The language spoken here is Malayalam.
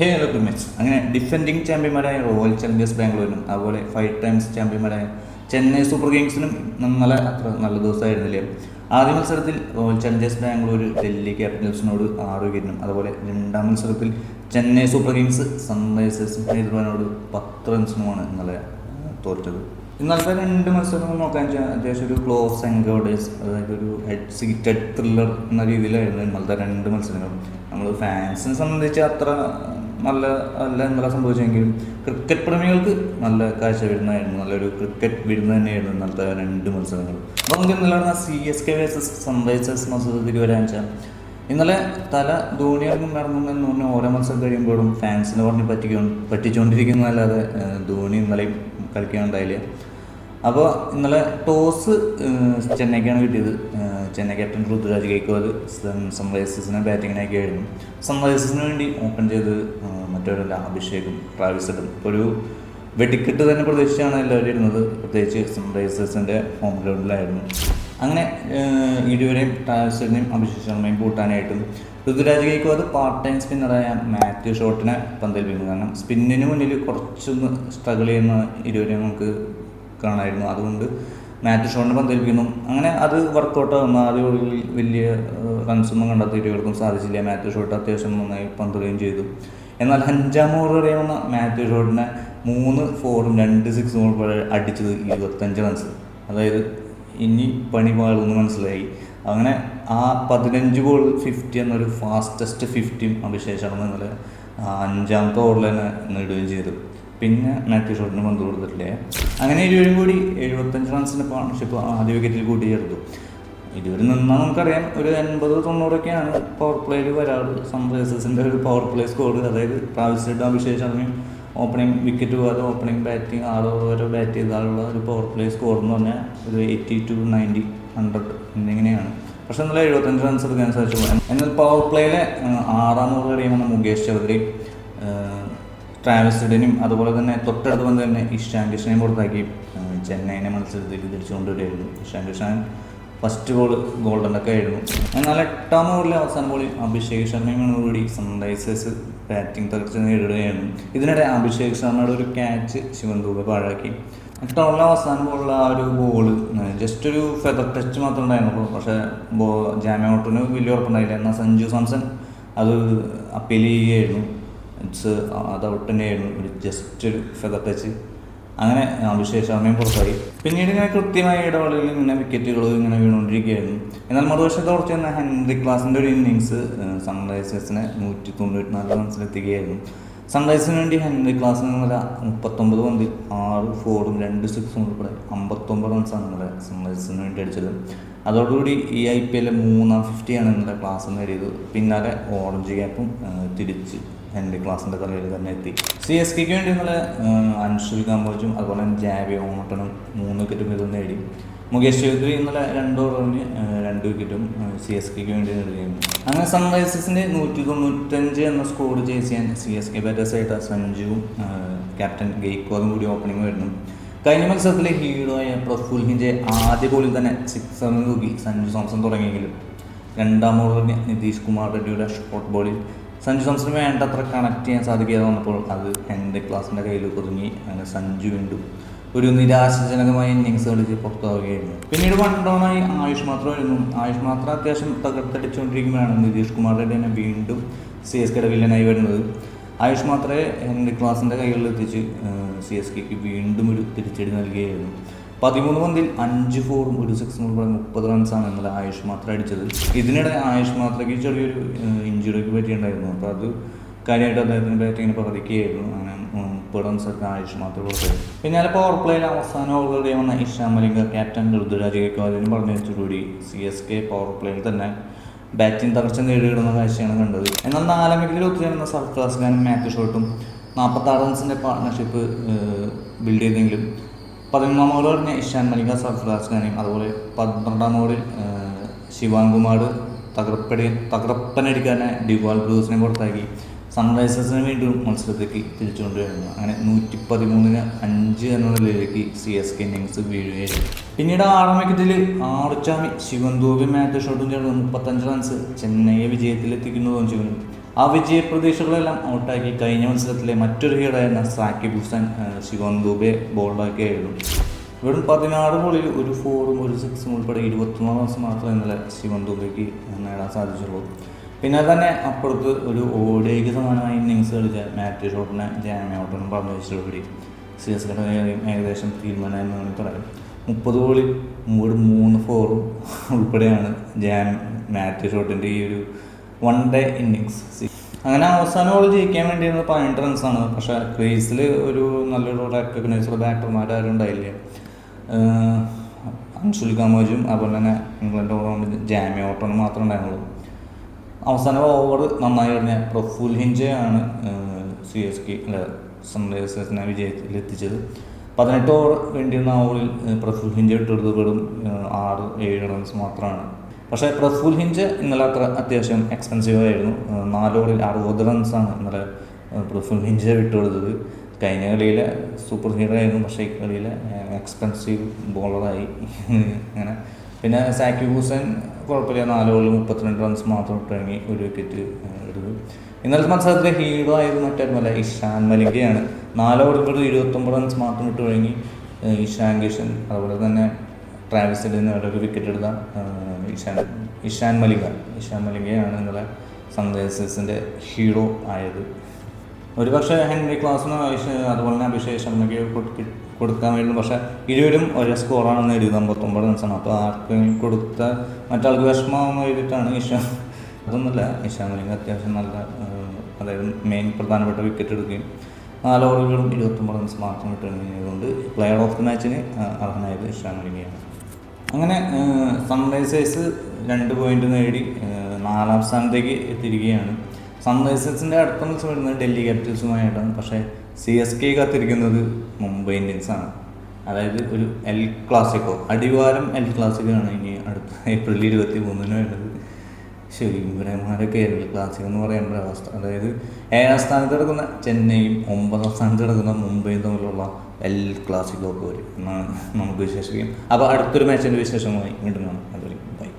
Hello teammates. അങ്ങനെ ഡിഫെൻഡിങ് ചാമ്പ്യന്മാരായ റോയൽ ചലഞ്ചേഴ്സ് ബാംഗ്ലൂരിനും അതുപോലെ 5 ടൈംസ് ചാമ്പ്യന്മാരായ ചെന്നൈ സൂപ്പർ കിങ്സിനും ഇന്നലെ അത്ര നല്ല ദിവസമായിരുന്നില്ല. ആദ്യ മത്സരത്തിൽ റോയൽ ചലഞ്ചേഴ്സ് ബാംഗ്ലൂർ ഡൽഹി ക്യാപിറ്റൽസിനോട് 6 വിക്കറ്റിനും അതുപോലെ രണ്ടാം മത്സരത്തിൽ ചെന്നൈ സൂപ്പർ കിങ്സ് സൺറൈസേഴ്സ് ഹൈദരാബാദിനോട് 10 റൺസിനുമാണ് ഇന്നലെ തോറ്റത്. ഇന്നലത്തെ രണ്ട് മത്സരങ്ങൾ നോക്കാൻ വെച്ചാൽ അത്യാവശ്യം ഒരു ക്ലോസ് എൻകൗണ്ടേഴ്സ്, അതായത് ഒരു ഹെഡ് സീറ്റഡ് ത്രില്ലർ എന്ന രീതിയിലായിരുന്നു ഇന്നലത്തെ രണ്ട് മത്സരങ്ങളും. നമ്മൾ ഫാൻസിനെ സംബന്ധിച്ച് അത്ര നല്ല ഇന്നലെ സംഭവിച്ചെങ്കിലും ക്രിക്കറ്റ് പ്രേമികൾക്ക് നല്ല കാഴ്ച വിരുന്നായിരുന്നു, നല്ലൊരു ക്രിക്കറ്റ് വിരുന്ന് തന്നെയായിരുന്നു ഇന്നലത്തെ രണ്ട് മത്സരങ്ങൾ. അപ്പോൾ നമുക്ക് ഇന്നലെ നടന്ന CSK വേഴ്സസ് സൺറൈസേഴ്സ് മത്സരത്തിൽ വരാൻ വെച്ചാൽ ഇന്നലെ തല ധോണി ഇറങ്ങുമെന്ന് പറഞ്ഞാൽ ഓരോ മത്സരം കഴിയുമ്പോഴും ഫാൻസിനെ പറഞ്ഞ് പറ്റിച്ചുകൊണ്ടിരിക്കുന്നതല്ലാതെ ധോണി ഇന്നലെയും കളിക്കാനുണ്ടായില്ല. അപ്പോൾ ഇന്നലെ ടോസ് ചെന്നൈക്കാണ് കിട്ടിയത്. ചെന്നൈ ക്യാപ്റ്റൻ ഋതുരാജ് ഗെയ്ക്വാദ് സൺറൈസേഴ്സിനെ ബാറ്റിങ്ങിനാക്കിയായിരുന്നു. സൺറൈസേഴ്സിന് വേണ്ടി ഓപ്പൺ ചെയ്ത് മറ്റൊരല്ല അഭിഷേകും ട്രാവിസും ഒരു വെടിക്കെട്ട് തന്നെ പ്രതീക്ഷിച്ചാണ് എല്ലാവരും ഇരുന്നത്. പ്രത്യേകിച്ച് സൺറൈസേഴ്സിൻ്റെ ഹോം ഗ്രൗണ്ടിലായിരുന്നു. അങ്ങനെ ഇരുവരെയും ട്രാവിസിനെയും അഭിഷേക് ശർമ്മയും കൂട്ടാനായിട്ടും ഋതുരാജ് ഗെയ്ക്വാദ് പാർട്ട് ടൈം സ്പിന്നറായ മാത്യു ഷോട്ടിനെ പന്തേൽപ്പിക്കുന്നു. കാരണം സ്പിന്നിന് മുന്നിൽ കുറച്ചൊന്ന് സ്ട്രഗിൾ ചെയ്യുന്ന ഇരുവരെയും നമുക്ക് കാണായിരുന്നു. അതുകൊണ്ട് മാത്യു ഷോട്ടിനെ പന്തേൽപ്പിക്കുന്നു. അങ്ങനെ അത് വർക്കൗട്ട് ആകുന്ന ആദ്യ ഓവറിൽ വലിയ റൺസൊന്നും കണ്ടെത്തി ഇരുവർക്കും സാധിച്ചില്ല. മാത്യു ഷോട്ട് അത്യാവശ്യം നന്നായി പന്തുകയും ചെയ്തു. എന്നാൽ 5-ാം ഓവർ എറിയാവുന്ന മാത്യു ഷോട്ടിനെ 3 4 2 6 അടിച്ചത് 25 റൺസ്. അതായത് ഇനി പണി പാടുമെന്ന് മനസ്സിലായി. അങ്ങനെ ആ 15 ബോൾ 50 എന്നൊരു ഫാസ്റ്റസ്റ്റ് 50 അഭിഷേക് ശർമ്മ ഇന്നലെ 5-ാമത്തെ ഓവറിൽ തന്നെ നേടുകയും ചെയ്തു. പിന്നെ മാത്യു ഷോട്ടിന് പന്ത് കൊടുത്തിട്ടില്ല. അങ്ങനെ ഇരുവരും കൂടി 75 റൺസിൻ്റെ പാർട്ണർഷിപ്പ് ആദ്യ വിക്കറ്റിൽ കൂട്ടി ചേർത്തു. ഇരുവരും നിന്നാൽ നമുക്കറിയാം ഒരു 80-90 പവർ പ്ലേയിൽ വരാറ്. സൺറൈസേഴ്സിൻ്റെ ഒരു പവർ പ്ലേ സ്കോർ, അതായത് ട്രാവിസ് അഭിഷേക് ശർമ്മയും ഓപ്പണിംഗ് വിക്കറ്റ് പോകാതെ ഓപ്പണിംഗ് ബാറ്റിംഗ് 6 ഓവർ വരെ ബാറ്റ് ചെയ്താലുള്ള ഒരു പവർ പ്ലേ സ്കോർ എന്ന് പറഞ്ഞാൽ ഒരു 80 to 90 100 എന്നിങ്ങനെയാണ്. പക്ഷെ ഇന്നലെ 75 റൺസ് എടുക്കാൻ സാധിച്ചു. എന്നാൽ പവർ പ്ലേയിലെ 6-ാം ഓവർ എറിയുമെന്ന മുകേഷ് ചൗധരി ട്രാവിസിഡിനും അതുപോലെ തന്നെ തൊട്ടടുത്ത് വന്ന് തന്നെ ഇഷാൻ കിഷനെയും പുറത്താക്കി ചെന്നൈനെ മത്സരത്തിൽ തിരിച്ചുകൊണ്ടുവരികയായിരുന്നു. Ishan Kishan first ball golden ഒക്കെ ആയിരുന്നു. എന്നാൽ 8-ാം ഓവറിലെ അവസാന ബോളിൽ അഭിഷേക് ശർമ്മയോടുകൂടി സൺറൈസേഴ്സ് ബാറ്റിംഗ് തകർച്ച നേരിടുകയായിരുന്നു. ഇതിനിടെ അഭിഷേക് ശർമ്മയുടെ ഒരു ക്യാച്ച് ശിവൻ ദൂബെ പാഴാക്കി. 8-ാം ഓവറിലെ അവസാന ബോളിൽ ആ ഒരു ബോള് ജസ്റ്റ് ഒരു ഫെദർ ടച്ച് മാത്രമേ ഉണ്ടായിരുന്നുള്ളൂ. പക്ഷേ ജാമ്യോട്ടിന് വലിയ ഉറപ്പുണ്ടായില്ല. എന്നാൽ സഞ്ജു സാംസൺ അത് അപ്പീൽ ചെയ്യുകയായിരുന്നു. അത് ഔട്ട് തന്നെയായിരുന്നു, ഒരു ജസ്റ്റ് ഒരു ഫെദർ ടച്ച്. അങ്ങനെ അഭിഷേക് ശർമ്മയും പുറത്തായി. പിന്നീട് ഇങ്ങനെ കൃത്യമായ ഇടവേളയിൽ ഇങ്ങനെ വിക്കറ്റുകൾ ഇങ്ങനെ വീണുകൊണ്ടിരിക്കുകയായിരുന്നു. എന്നാൽ മറുവശത്ത് കുറച്ച് തന്നെ ഹെൻറി ക്ലാസിൻ്റെ ഒരു ഇന്നിങ്സ് സൺറൈസേഴ്സിനെ 194 റൺസിലെത്തിക്കുകയായിരുന്നു. സൺറൈസേഴ്സിന് വേണ്ടി ഹെൻറി ക്ലാസിന് ഇന്നലെ 39 പന്തിൽ 6 4 2 6 ഉൾപ്പെടെ 59 റൺസാണ് ഇന്നലെ സൺറൈസേഴ്സിന് വേണ്ടി അടിച്ചത്. അതോടുകൂടി ഈ IPL 3-ാം 50 ഇന്നലെ ക്ലാസ് നേടിയത്. പിന്നാലെ ഓറഞ്ച് ക്യാപ്പും തിരിച്ച് ഹെൻറി ക്ലാസിൻ്റെ തലയിൽ തന്നെ എത്തി. CSKക്ക് വേണ്ടി ഇന്നലെ അൻഷുൽ കമ്പോജും അതുപോലെ ജാവി ഓമട്ടനും 3 വിക്കറ്റും വീതം നേടി. മുകേഷ് ചൗധരി ഇന്നലെ 2 ഓവറിന് 2 വിക്കറ്റും CSKക്ക് വേണ്ടി നേടുകയും. അങ്ങനെ സൺറൈസേഴ്സിൻ്റെ 195 എന്ന സ്കോർ ചേസ് ചെയ്യാൻ CSK ബാറ്റേഴ്സായിട്ട് സഞ്ജുവും ക്യാപ്റ്റൻ ഗെയ്ക്വാദും കൂടി ഓപ്പണിംഗ് വരുന്നു. കഴിഞ്ഞ മത്സരത്തിലെ ഹീറോയായ പ്രഫുൽ ഹിഞ്ചെ ആദ്യ ബോളിൽ തന്നെ 6 തൂക്കി സഞ്ജു സാംസൺ തുടങ്ങിയെങ്കിലും 2-ാം ഓവറിന് നിതീഷ് കുമാർ റെഡ്ഡിയുടെ ഷോർട്ട് ബോളിൽ സഞ്ജു സാംസണിന് വേണ്ടത്ര കണക്ട് ചെയ്യാൻ സാധിക്കാതെ വന്നപ്പോൾ അത് ഹെൻറി ക്ലാസിൻ്റെ കയ്യിൽ ഒതുങ്ങി. അങ്ങനെ സഞ്ജു വീണ്ടും ഒരു നിരാശാജനകമായ ഇന്നിങ്സ് കളിച്ച് പുറത്താവുകയായിരുന്നു. പിന്നീട് 1 ഡൗണായി ആയുഷ് മാത്രമായിരുന്നു. ആയുഷ് മാത്രം അത്യാവശ്യം തകർത്തടിച്ചുകൊണ്ടിരിക്കുമ്പോഴാണ് നിതീഷ് കുമാർ റെഡ്ഡി തന്നെ വീണ്ടും CSKയുടെ വില്ലനായി വരുന്നത്. ആയുഷ് മാത്രമേ ഹെൻറി ക്ലാസിൻ്റെ കൈകളിൽ എത്തിച്ച് CSKക്ക് വീണ്ടും ഒരു തിരിച്ചടി നൽകുകയായിരുന്നു. 13 പന്തിൽ 5 4 1 6 ഉൾപ്പെടെ 30 റൺസാണ് ഇന്നലെ ആയുഷ് മാത്ര അടിച്ചത്. ഇതിനിടെ ആയുഷ് മാത്രയ്ക്ക് ചെറിയൊരു ഇഞ്ചുറിക്ക് പറ്റിയിട്ടുണ്ടായിരുന്നു. അപ്പോൾ അത് കാര്യമായിട്ട് അദ്ദേഹത്തിന് ബാറ്റിങ്ങിന് പകർത്തിക്കുകയായിരുന്നു. അങ്ങനെ 30 റൺസൊക്കെ ആയുഷ് മാത്രം കൊടുത്തത്. പിന്നാലെ പവർ പ്ലേയിൽ അവസാന ഓവറുകളിൽ വന്ന ഇഷാൻ മലിംഗ ക്യാപ്റ്റൻ ഋതുരാജ് ഗെയ്ക്വാദിന് പറഞ്ഞു വെച്ചതോടുകൂടി CSK പവർ പ്ലേയിൽ തന്നെ ബാറ്റിംഗ് തകർച്ച നേരിടുന്ന കാഴ്ചയാണ് കണ്ടത്. എന്നാൽ 4-ാം വിക്കറ്റിൽ ഒത്തുചേർന്ന സർഫറാസ് ഖാനും മാത്യു ഷോട്ടും 46 റൺസിൻ്റെ പാർട്ട്ണർഷിപ്പ് ബിൽഡ് ചെയ്തെങ്കിലും 11-ാം ഓവർ പറഞ്ഞ ഇഷാൻ മലിംഗ സർഫറാസ് ഖാനെയും അതുപോലെ 12-ാം ഓവറിൽ ശിവാൻ കുമാർ തകർപ്പനടിക്കാരനെ ഡിവാൽ ബ്രൂസിനെ പുറത്താക്കി സൺറൈസേഴ്സിന് വീണ്ടും മത്സരത്തേക്ക് തിരിച്ചുകൊണ്ടുവരുന്നു. അങ്ങനെ 113-ന് 5 എന്ന നിലയിലേക്ക് CSK ഇന്നിങ്സ് വീഴുകയായിരുന്നു. പിന്നീട് 6-ാം വിക്കറ്റിൽ ആറുചാമി ശിവൻ ദൂബെ മാത്യു ഷോട്ടും ചേർന്ന് 35 റൺസ് ചെന്നൈയെ വിജയത്തിലെത്തിക്കുന്നതും ശിവനും ആ വിജയ പ്രതീക്ഷകളെല്ലാം ഔട്ടാക്കി കഴിഞ്ഞ മത്സരത്തിലെ മറ്റൊരു ഹീറോയായിരുന്ന സാക്കിബ് ഹുസൈൻ ശിവം ദുബെ ബോൾഡാക്കിയായിരുന്നു. വെറും 16 ബോളിൽ ഒരു 4ഉം ഒരു 6ഉം ഉൾപ്പെടെ 21 റൺസ് മാത്രമേ ഇന്നലെ ശിവം ദുബെക്ക് നേടാൻ സാധിച്ചുള്ളൂ. പിന്നെ തന്നെ അപ്പുറത്ത് ഒരു ഓഡിഐക്ക് സമാനമായ ഇന്നിങ്സ് കളിച്ച മാത്യു ഷോട്ടിനെ ജാമ്യൗട്ടനും പറഞ്ഞു വെച്ചിട്ടുള്ളൂ. CSK ഏകദേശം തീരുമാനമായി പറയാം. 30 ബോളിൽ 3 4ഉം ഉൾപ്പെടെയാണ് മാത്യു ഷോട്ടിൻ്റെ ഈ ഒരു 1 ഡേ ഇന്നിങ്സ്. അങ്ങനെ അവസാന ബോൾ ജയിക്കാൻ വേണ്ടിയിരുന്നത് 18 റൺസാണ്. പക്ഷേ ക്രീസിൽ ഒരു നല്ലൊരു റെക്കഗ്നൈസ്ഡ് ബാറ്റർമാരും ഉണ്ടായില്ല. അൻഷുൽ കമോജും അതുപോലെ തന്നെ ഇംഗ്ലണ്ട് ഓൾറൗണ്ട് ജാമ്യൗട്ടനും മാത്രമേ ഉണ്ടായിരുന്നുള്ളൂ. അവസാന ഓവർ നന്നായി എറിഞ്ഞ പ്രഫുൽ ഹിഞ്ചയാണ് CSK സൺറൈസേഴ്സിനെ വിജയത്തിലെത്തിച്ചത്. 18 ഓവർ വേണ്ടിയിരുന്ന ഓവറിൽ പ്രഫുൽ ഹിഞ്ച ഇട്ടെടുത്ത് വെറും 6-7 റൺസ് മാത്രമാണ്. പക്ഷേ പ്രഫുൽ ഹിഞ്ച് ഇന്നലെ അത്യാവശ്യം എക്സ്പെൻസീവ് ആയിരുന്നു. 4 ഓവറിൽ 60 റൺസാണ് ഇന്നലെ പ്രഫുൽ ഹിഞ്ച വിട്ടുകൊടുത്തത്. കഴിഞ്ഞ കളിയിലെ സൂപ്പർ ഹീറോ ആയിരുന്നു, പക്ഷേ ഈ കളിയിലെ എക്സ്പെൻസീവ് ബോളറായി അങ്ങനെ. പിന്നെ സാക്കിബ് ഹുസൈൻ കുഴപ്പമില്ല, 4 ഓവറിൽ 32 റൺസ് മാത്രം ഇട്ടിറങ്ങി ഒരു വിക്കറ്റ് എടുത്തു. ഇന്നലത്തെ മത്സരത്തിലെ ഹീറോ ആയത് മറ്റാരുമല്ല, ഇഷാൻ മലിംഗയാണ്. 4 ഓവറിൽ 29 റൺസ് മാത്രം ഇട്ട് തുടങ്ങി. ഇഷാൻ കിഷൻ അതുപോലെ തന്നെ ട്രാവിസ് ഹെഡിൽ ഒരു വിക്കറ്റ് എടുത്ത ഇഷാൻ മലിംഗയാണ് ഇന്നലെ സൺറൈസേഴ്സിൻ്റെ ഹീറോ ആയത്. ഒരു പക്ഷേ ഹെൻറി ക്ലാസിനോ അതുപോലെ തന്നെ അഭിഷേക് ശർമ്മയ്ക്ക് കൊടുക്കാമായിരുന്നു. പക്ഷേ ഇരുവരും ഒരേ സ്കോറാണ് നേടിയത്, 59 റൺസാണ്. അപ്പോൾ ആർക്കെങ്കിലും കൊടുത്ത മറ്റാൾക്ക് വിഷമമാകുന്ന എഴുതിയിട്ടാണ് അതൊന്നുമില്ല. ഇഷാൻ മലിംഗ അത്യാവശ്യം നല്ല, അതായത് മെയിൻ പ്രധാനപ്പെട്ട വിക്കറ്റ് എടുക്കുകയും 4 ഓവറുകളും 29 റൺസ് മാത്രം ഇട്ടുകൊണ്ട് പ്ലെയർ ഓഫ് ദി മാച്ചിന് അർഹനായത് ഇഷാൻ മലിംഗയാണ്. അങ്ങനെ സൺറൈസേഴ്സ് 2 പോയിന്റ് നേടി 4ാം സ്ഥാനത്തേക്ക് എത്തിയിരിക്കുകയാണ്. സൺറൈസേഴ്സിൻ്റെ അടുത്ത മത്സരം വരുന്നത് ഡൽഹി ക്യാപിറ്റൽസുമായിട്ടാണ്. പക്ഷേ CSK കാത്തിരിക്കുന്നത് മുംബൈ ഇന്ത്യൻസാണ്. അതായത് ഒരു എൽ ക്ലാസിക്കോ, അടിവാരം എൽ ക്ലാസിക്കോ ആണ് ഇനി അടുത്ത ഏപ്രിൽ 23 വേണ്ടത്. ശരി, ഇവരെമാരൊക്കെ എൽ ക്ലാസിക് എന്ന് പറയുന്ന അവസ്ഥ. അതായത് 7ാം സ്ഥാനത്ത് കിടക്കുന്ന ചെന്നൈയും 9ാം സ്ഥാനത്ത് കിടക്കുന്ന മുംബൈയും തമ്മിലുള്ള എൽ ക്ലാസിക്കോ ഒക്കെ വരും എന്നാണ് നമുക്ക് വിശേഷിപ്പിക്കാം. അപ്പോൾ അടുത്തൊരു മാച്ചിൻ്റെ വിശേഷമായി വീണ്ടും കാണാം. അതുവരെ ബൈ.